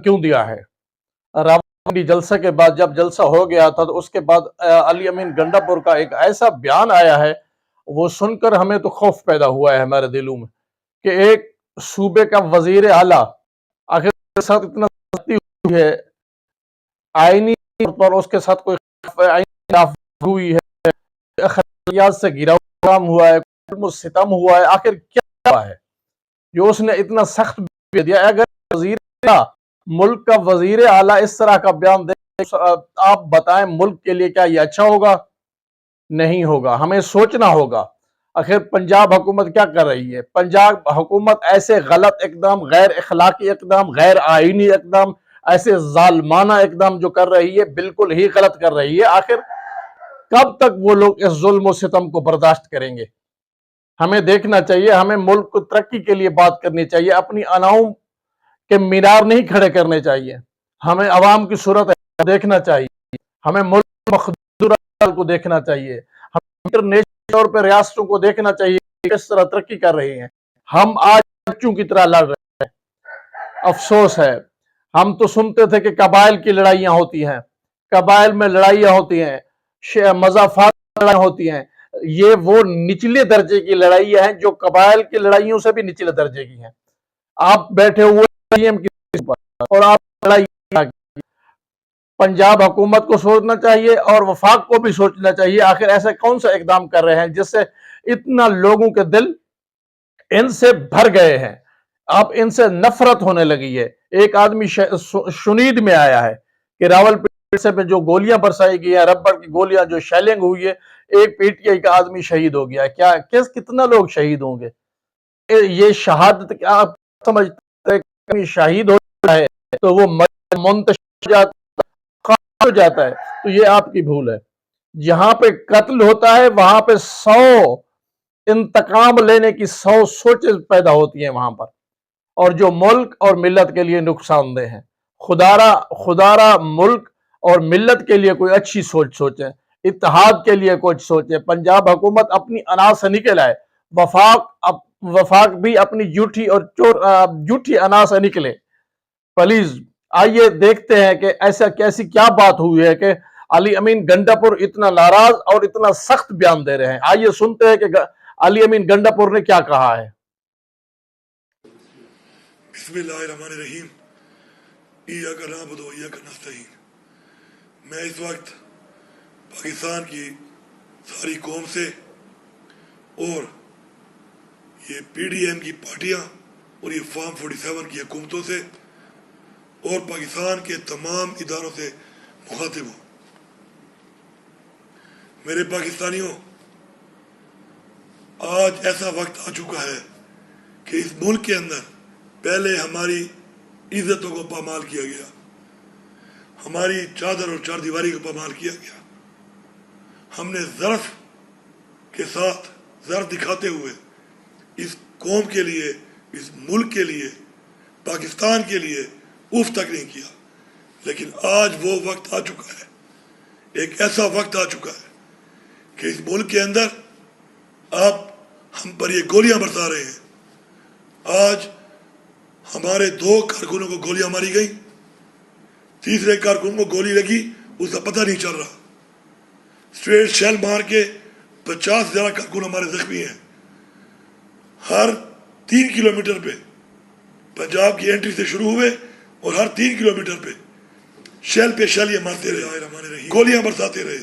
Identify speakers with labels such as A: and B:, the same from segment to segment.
A: کیوں دیا ہے؟ راولپنڈی جلسے کے بعد جب جلسہ ہو گیا تھا تو اس کے بعد علی امین گنڈا پور کا ایک ایسا بیان آیا ہے، وہ سن کر ہمیں تو خوف پیدا ہوا ہے ہمارے دلوں میں، کہ ایک صوبے کا وزیر اعلیٰ آخر کے ساتھ اتنا سختی ہوئی ہے، آئینی طور پر اس کے ساتھ کوئی آئینی خلاف ہوئی ہے، اخلاقیات سے گرا کام ہوا ہے، ظلم و ستم ہوا ہے، آخر کیا ہوا ہے جو اس نے اتنا سخت دیا؟ اگر وزیر اعلیٰ ملک کا وزیر اعلیٰ اس طرح کا بیان دے، آپ بتائیں ملک کے لیے کیا یہ اچھا ہوگا؟ نہیں ہوگا۔ ہمیں سوچنا ہوگا آخر پنجاب حکومت کیا کر رہی ہے۔ پنجاب حکومت ایسے غلط اقدام، غیر اخلاقی اقدام، غیر آئینی اقدام، ایسے ظالمانہ اقدام جو کر رہی ہے، بالکل ہی غلط کر رہی ہے۔ آخر کب تک وہ لوگ اس ظلم و ستم کو برداشت کریں گے؟ ہمیں دیکھنا چاہیے، ہمیں ملک کو ترقی کے لیے بات کرنی چاہیے، اپنی اناؤں کے مینار نہیں کھڑے کرنے چاہیے، ہمیں عوام کی صورت دیکھنا چاہیے، ہمیں ملک مخدور کو دیکھنا چاہیے، ہمیں انٹرنیشنل طور پہ ریاستوں کو دیکھنا چاہیے کہ کس طرح ترقی کر رہی ہیں۔ ہم آج بچوں کی طرح لڑ رہے ہیں۔ افسوس ہے، ہم تو سنتے تھے کہ قبائل کی لڑائیاں ہوتی ہیں، قبائل میں لڑائیاں ہوتی ہیں، مضافات لڑائیاں ہوتی ہیں، یہ وہ نچلے درجے کی لڑائیاں ہیں جو قبائل کی لڑائیوں سے بھی نچلے درجے کی ہیں۔ آپ بیٹھے ہوئے اور آپ لڑائی، پنجاب حکومت کو سوچنا چاہیے اور وفاق کو بھی سوچنا چاہیے، آخر ایسا کون سا اقدام کر رہے ہیں جس سے اتنا لوگوں کے دل ان سے بھر گئے ہیں، اب ان سے نفرت ہونے لگی ہے۔ ایک آدمی شنید میں آیا ہے کہ راولپنڈی میں جو گولیاں برسائی گئی ہیں، ربڑ کی گولیاں جو شیلنگ ہوئی ہے، ایک پی ٹی آئی کا آدمی شہید ہو گیا ہے۔ کتنا لوگ شہید ہوں گے؟ یہ شہادت کیا آپ سمجھتے ہیں کہ شہید ہو جاتا ہے تو وہ منتشر ہو جاتا ہے؟ تو یہ آپ کی بھول ہے۔ جہاں پہ قتل ہوتا ہے وہاں پہ 100 انتقام لینے کی 100 سوچیں پیدا ہوتی ہیں وہاں پر، اور جو ملک اور ملت کے لیے نقصان دہ ہیں۔ خدارہ ملک اور ملت کے لیے کوئی اچھی سوچ سوچیں، اتحاد کے لیے کچھ سوچیں۔ پنجاب حکومت اپنی انا سے نکل آئے، وفاق بھی اپنی جھوٹی انا سے نکلے۔ پلیز آئیے دیکھتے ہیں کہ کیسی کیا بات ہوئی ہے کہ علی امین گنڈا پور اتنا ناراض اور اتنا سخت بیان دے رہے ہیں۔ آئیے سنتے ہیں کہ علی امین گنڈا پور نے کیا کہا ہے۔
B: بسم اللہ الرحمن الرحیم، ایاک نعبد و ایاک نستعین۔ میں اس وقت پاکستان کی ساری قوم سے اور یہ پی ڈی ایم کی پارٹیاں اور یہ فارم 47 کی حکومتوں سے اور پاکستان کے تمام اداروں سے مخاطب ہوں۔ میرے پاکستانیوں، آج ایسا وقت آ چکا ہے کہ اس ملک کے اندر پہلے ہماری عزتوں کو پامال کیا گیا، ہماری چادر اور چار دیواری کو پامال کیا گیا۔ ہم نے ظرف کے ساتھ ظرف دکھاتے ہوئے اس قوم کے لیے، اس ملک کے لیے، پاکستان کے لیے اف تک نہیں کیا۔ لیکن آج وہ وقت آ چکا ہے، ایک ایسا وقت آ چکا ہے کہ اس ملک کے اندر آپ ہم پر یہ گولیاں برسا رہے ہیں۔ آج ہمارے 2 کارکنوں کو گولیاں ماری گئی، تیسرے کارکن کو گولی لگی، اس کا پتہ نہیں چل رہا۔ اسٹریٹ شیل مار کے 50 زیادہ کارکن ہمارے زخمی ہیں۔ ہر 3 کلومیٹر پہ پنجاب کی انٹری سے شروع ہوئے اور ہر 3 کلومیٹر پہ شیل پہ شیل یہ مارتے رہے، گولیاں برساتے رہے،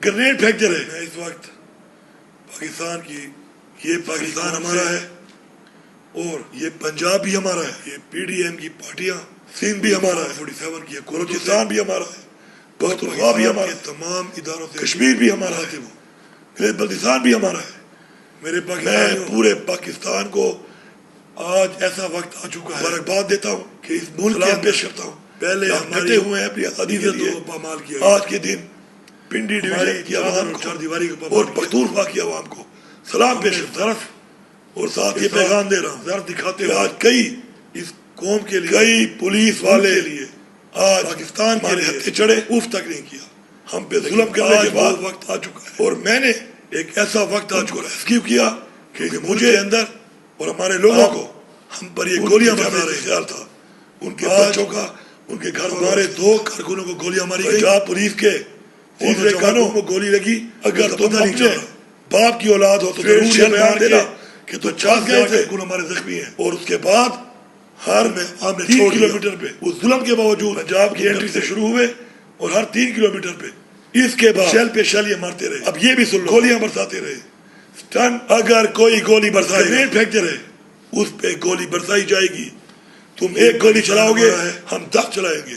B: گرنیڈ پھینکتے رہے۔ میں اس وقت پاکستان کی، یہ پاکستان ہمارا ہے اور یہ پنجاب بھی ہمارا ہے، یہ پی ڈی ایم کی پارٹیاں، سندھ بھی ہمارا ہے، 47 کی بلوچستان بھی ہمارا ہے، پختونخوا بھی ہمارا ہے، تمام اداروں سے، کشمیر بھی ہمارا ہے، بلتستان بھی ہمارا ہے۔ میرے میں پورے پاکستان کو آج ایسا وقت آ چکا ہے، مبارکباد دیتا ہوں کہ اس ملک کے پیش کرتا ہوں۔ پہلے ہم ڈٹے ہوئے ہیں اپنی آزادی کے لیے، آج کے دن پنڈی ڈویژن کی عوام کو اور پختونخوا کی عوام کو سلام پیش کرتا ہوں، اور ساتھ یہ پیغام دے رہا ہوں، ظرف دکھاتے ہوئے آج کئی اس قوم کے لیے، کئی پولیس والے کے لیے آج پاکستان کے ہتھے چڑھے، اف تک نہیں کیا۔ ہم پہ ظلم کرنے کے بعد وقت آ چکا ہے، اور میں نے ایک ایسا وقت آ چکا ریسکیو کیا کہ مجھے اندر اور ہمارے لوگوں کو ہم پر یہ گولیاں برسا رہے خیال تھا ان کے بچوں کا ان کے گھر ہمارے 2 کارکنوں کو گولیاں ماری گئی پنجاب پولیس کے تیسرے کانوں کو گولی لگی اگر تم اپنے باپ کی اولاد ہو تو ضرور یہ بیان دینا کہ تو 50 کارکن ہمارے زخمی ہیں اور اس کے بعد ہر میں ہم نے 3 کلومیٹر پہ اس ظلم کے باوجود پنجاب کی انٹری سے شروع ہوئے اور ہر 3 کلومیٹر پہ اس کے بعد شیل پہ شیل یہ مارتے رہے اب یہ بھی سن لو گولیاں برساتے رہے سٹن اگر کوئی گولی برسائے گرینیڈ پھینکتے رہے اس پہ گولی برسائی جائے گی تم ایک گولی چلاؤ گے ہم 10 چلائیں گے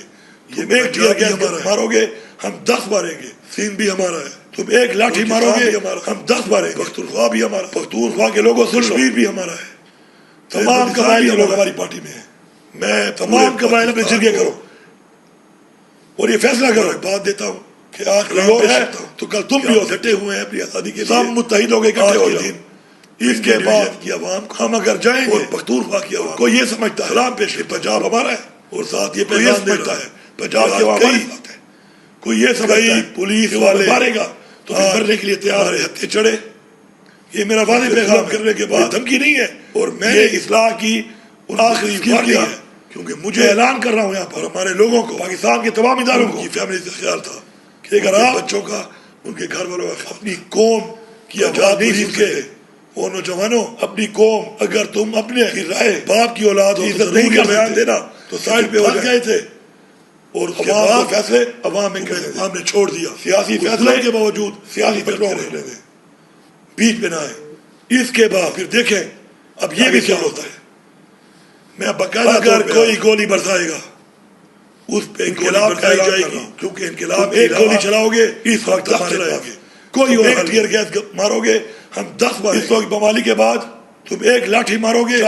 B: تم ایک ٹیئر گیس مارو گے ہم 10 ماریں گے سین بھی ہمارا ہے تم ایک لاٹھی مارو گے ہم 10 ماریں گے پختونخوا بھی ہمارا پختونخوا کے لوگوں سے کشمیر بھی ہمارا ہے تمام قبائل کے لوگ ہماری پارٹی میں ہیں میں تمام قبائل میں جرگے کرو اور یہ فیصلہ کرو بات دیتا ہوں کہ آج کوئی اور ہے تو کل تم بھی ہو سکتے ہوئے ہیں اپنی آزادی کے سب متحد ہو گئے اکٹھے ہو جاؤ اس کے بعد کی عوام ہم اگر جائیں گے اور پختونخوا کی عوام کو یہ سمجھتا ہے سلام پیش کہ پنجاب ہمارا ہے اور ساتھ یہ پیغام دیتا ہے پنجاب کی عوام ہماری ساتھ ہے کوئی یہ سمجھتا ہے پولیس والے مارے گا تو مرنے کے لیے تیار ہے ہتھے چڑھے یہ میرا واضح پیغام کرنے کے بعد دھمکی نہیں ہے اور میں نے اصلاح کی آخری وعدہ ہے کیونکہ مجھے اعلان کر رہا ہوں یہاں پر ہمارے لوگوں کو پاکستان کے تمام اداروں کو فیملی سے خیال تھا کہ اگر آپ بچوں کا ان کے گھر والوں کا اپنی قوم کی آزاد نہیں سن کے اور نوجوانوں اپنی قوم اگر تم اپنے رائے باپ کی اولاد ہو عزت نہیں کر بیان دینا تو سائڈ پہ ہو گئے تھے اور اس کے بعد فیصلے عوام میں عوام نے چھوڑ دیا سیاسی فیصلے کے باوجود سیاسی فیصلوں کو بیچ میں نہ آئے اس کے بعد پھر دیکھیں اب یہ بھی کیا ہوتا ہے میں باقاعدہ اگر کوئی گولی برسائے گا اس پہ انقلاب کرائی جائے گی کیونکہ انقلاب ایک گولی چلاؤ گے اس وقت 10 چلائیں گے کوئی اور ٹیئر گیس مارو گے ہم 10 ماریں گے اس وقت بمالی کے بعد تم ایک لاٹھی مارو گے